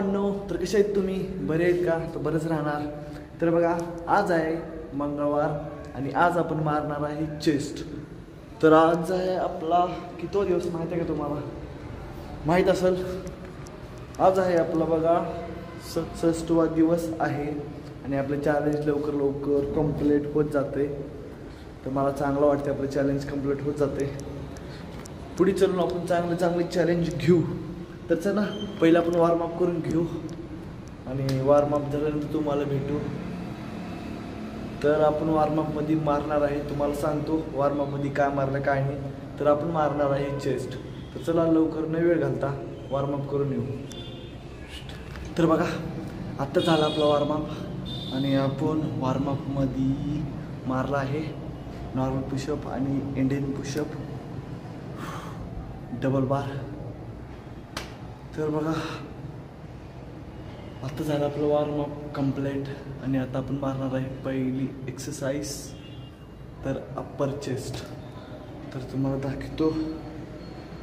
भावांनो, तर कसे आहेत तुम्ही? बरे आहेत का? तर बरेच राहणार. तर बघा, आज आहे मंगळवार आणि आज आपण मारणार आहे चेस्ट. तर आज आहे आपला कितवा दिवस माहीत आहे का तुम्हाला? माहीत असेल. आज आहे आपला बघा 67वा दिवस आहे आणि आपलं चॅलेंज लवकर लवकर कंप्लीट होत जाते. तर मला चांगलं वाटतं आपलं चॅलेंज कंप्लीट होत जाते. पुढे चलून आपण चांगले चॅलेंज घेऊ. तर चला पहिला आपण वॉर्मअप करून घेऊ आणि वॉर्मअप झाल्यानंतर तुम्हाला भेटू. तर आपण वॉर्मअपमध्ये मारणार आहे, तुम्हाला सांगतो वॉर्मअपमध्ये काय मारलं काय नाही. तर आपण मारणार आहे चेस्ट. तर चला लवकर न वेळ घालता वॉर्मअप करून येऊ. तर बघा, आत्ता झाला आपला वॉर्मअप आणि आपण वॉर्मअपमध्ये मारला आहे नॉर्मल पुशअप आणि इंडियन पुशअप, डबल बार. तर बघा, आता झालं आपलं वॉर्मअप कंप्लीट आणि आता आपण मारणार आहे पहिली एक्सरसाइज, तर अप्पर चेस्ट. तर तुम्हाला दाखवतो.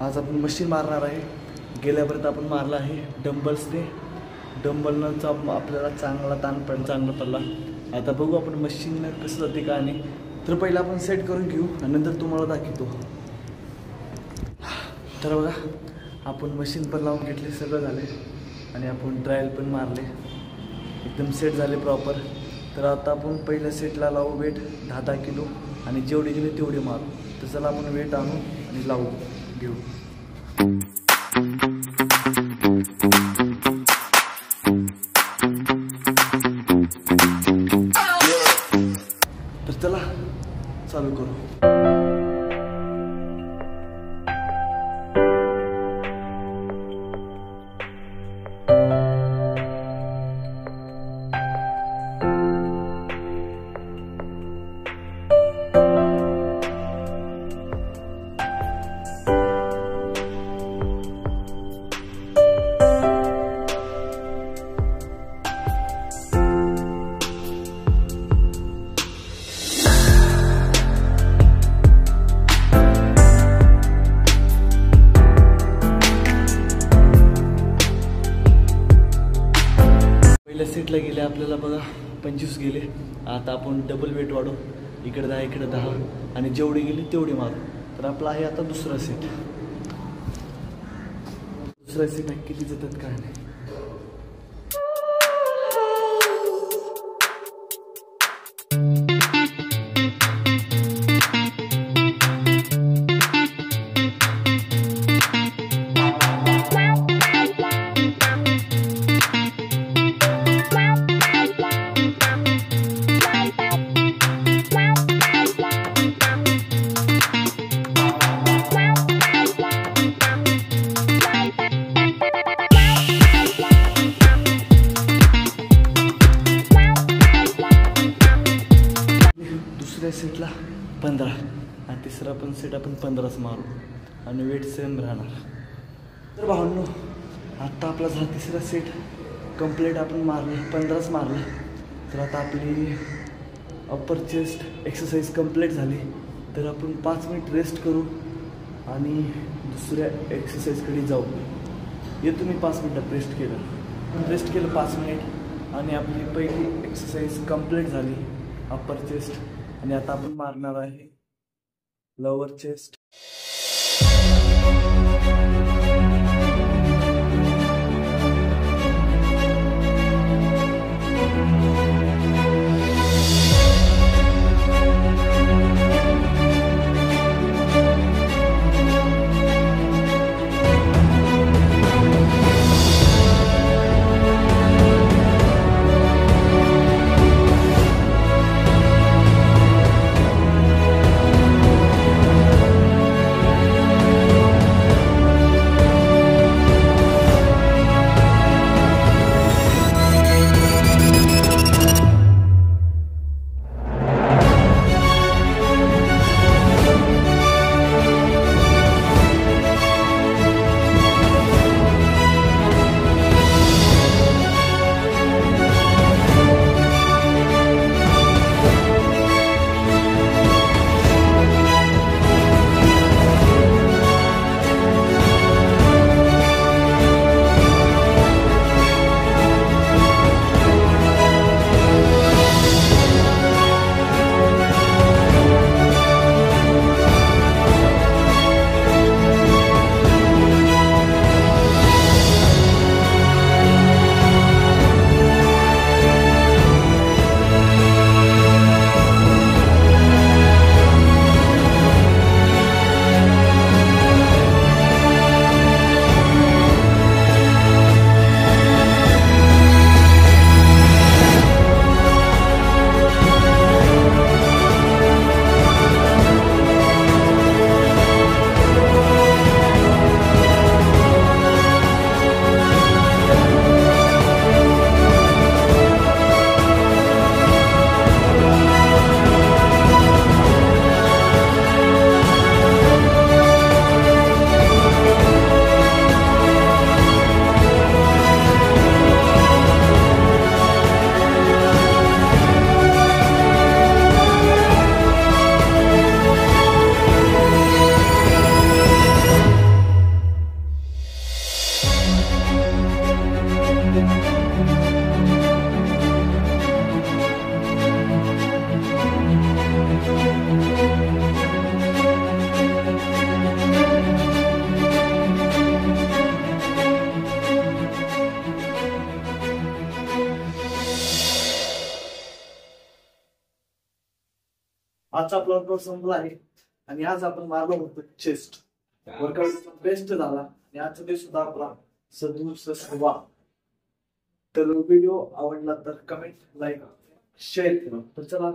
आज आपण मशीन मारणार आहे. गेल्यापर्यंत आपण मारला आहे डंबल्सने. डंबलनंच आपल्याला चांगला ताण पडला. आता बघू आपण मशीननं कसं जाते का नाही. तर पहिला आपण सेट करून घेऊ आणि नंतर तुम्हाला दाखवतो. तर बघा, आपण मशीन पण लावून घेतले, सगळं झाले आणि आपण ट्रायल पण मारले, एकदम सेट झाले प्रॉपर. तर आता आपण पहिल्या सेटला लावू वेट 10 किलो आणि जेवढे गेले तेवढे मारू. तर चला आपण वेट आणू आणि लावू घेऊ. तर चला चालू करू. सेटला गेले आपल्याला बघा 25 गेले. आता आपण डबल वेट वाढू, इकडे 10 इकडे 10 आणि जेवढे गेले तेवढे मारू. तर आपला आहे आता दुसरा सेट. दुसरा सेट किती जातात काय नाही. दुसऱ्या सेटला 15 आणि तिसरा पण सेट आपण 15च मारू आणि वेट सेम राहणार. तर भावांनो, आत्ता आपला झाला तिसरा सेट कंप्लीट. आपण मारले 15च मारले. तर आता आपली अप्पर चेस्ट एक्सरसाइज कंप्लीट झाली. तर आपण 5 मिनिट रेस्ट करू आणि दुसऱ्या एक्सरसाइजकडे जाऊ. येतो मी 5 मिनिटात रेस्ट केलं 5 मिनिट आणि आपली पहिली एक्सरसाइज कंप्लीट झाली अप्पर चेस्ट. आणि आता आपण मारणार आहे लोअर चेस्ट. आजचा आपला वर्कआउट संपला आहे आणि आज आपण मारलो होतो चेस्ट. वर्कआउट बेस्ट झाला आणि आजचा दिवस सुद्धा आपला सदुसष्टवा. तर व्हिडिओ आवडला तर कमेंट, लाईक, शेअर करा. तर चला